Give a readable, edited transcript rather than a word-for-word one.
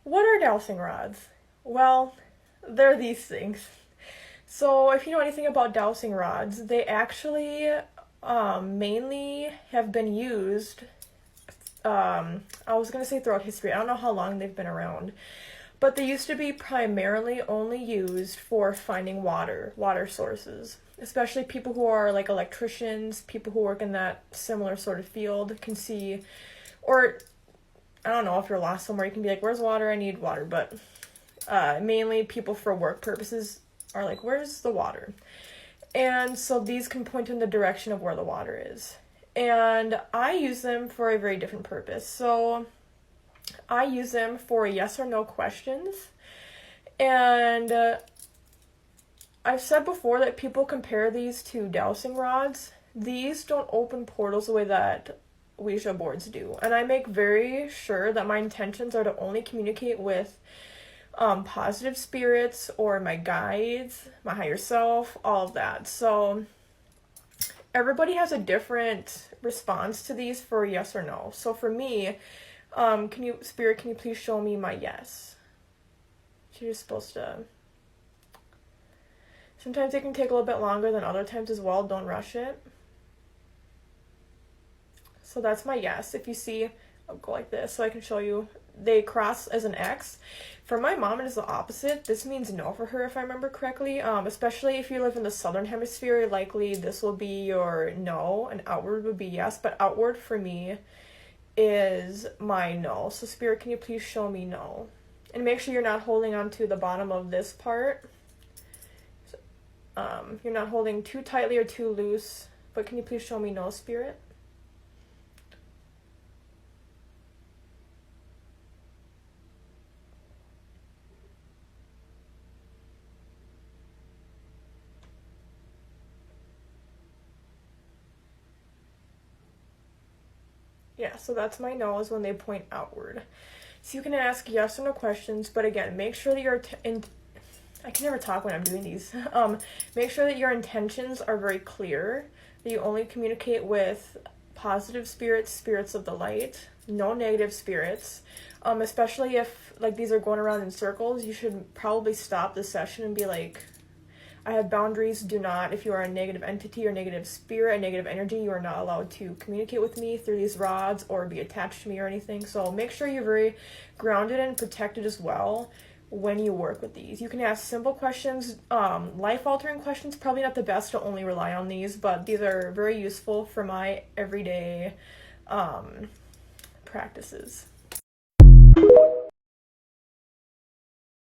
What are dowsing rods? Well, they're these things. So, if you know anything about dowsing rods, they actually mainly have been used. I was gonna say throughout history. I don't know how long they've been around, but they used to be primarily only used for finding water sources. Especially people who are like electricians, people who work in that similar sort of field can see, or I don't know if you're lost somewhere, you can be like, "Where's water? I need water." But mainly people for work purposes are like, "Where's the water?" And so these can point in the direction of where the water is. And I use them for a very different purpose. So I use them for yes or no questions. And I've said before that people compare these to dowsing rods. These don't open portals the way that Ouija boards do. And I make very sure that my intentions are to only communicate with positive spirits or my guides, my higher self, all of that. So everybody has a different response to these for yes or no. So for me, can you please show me my yes? So you're supposed to. Sometimes it can take a little bit longer than other times as well. Don't rush it. So that's my yes. If you see, I'll go like this so I can show you. They cross as an X. For my mom, it is the opposite. This means no for her, if I remember correctly. Especially if you live in the southern hemisphere, likely this will be your no, and outward would be yes. But outward for me is my no. So Spirit, can you please show me no? And make sure you're not holding on to the bottom of this part. You're not holding too tightly or too loose. But can you please show me no, Spirit? Yeah, so that's my nose when they point outward. So you can ask yes or no questions, but again, make sure that I can never talk when I'm doing these. Make sure that your intentions are very clear, that you only communicate with positive spirits, spirits of the light, no negative spirits. Especially if like these are going around in circles, you should probably stop the session and be like, I have boundaries. Do not, if you are a negative entity or negative spirit, a negative energy, you are not allowed to communicate with me through these rods or be attached to me or anything. So make sure you're very grounded and protected as well when you work with these. You can ask simple questions, life-altering questions, probably not the best to only rely on these, but these are very useful for my everyday practices.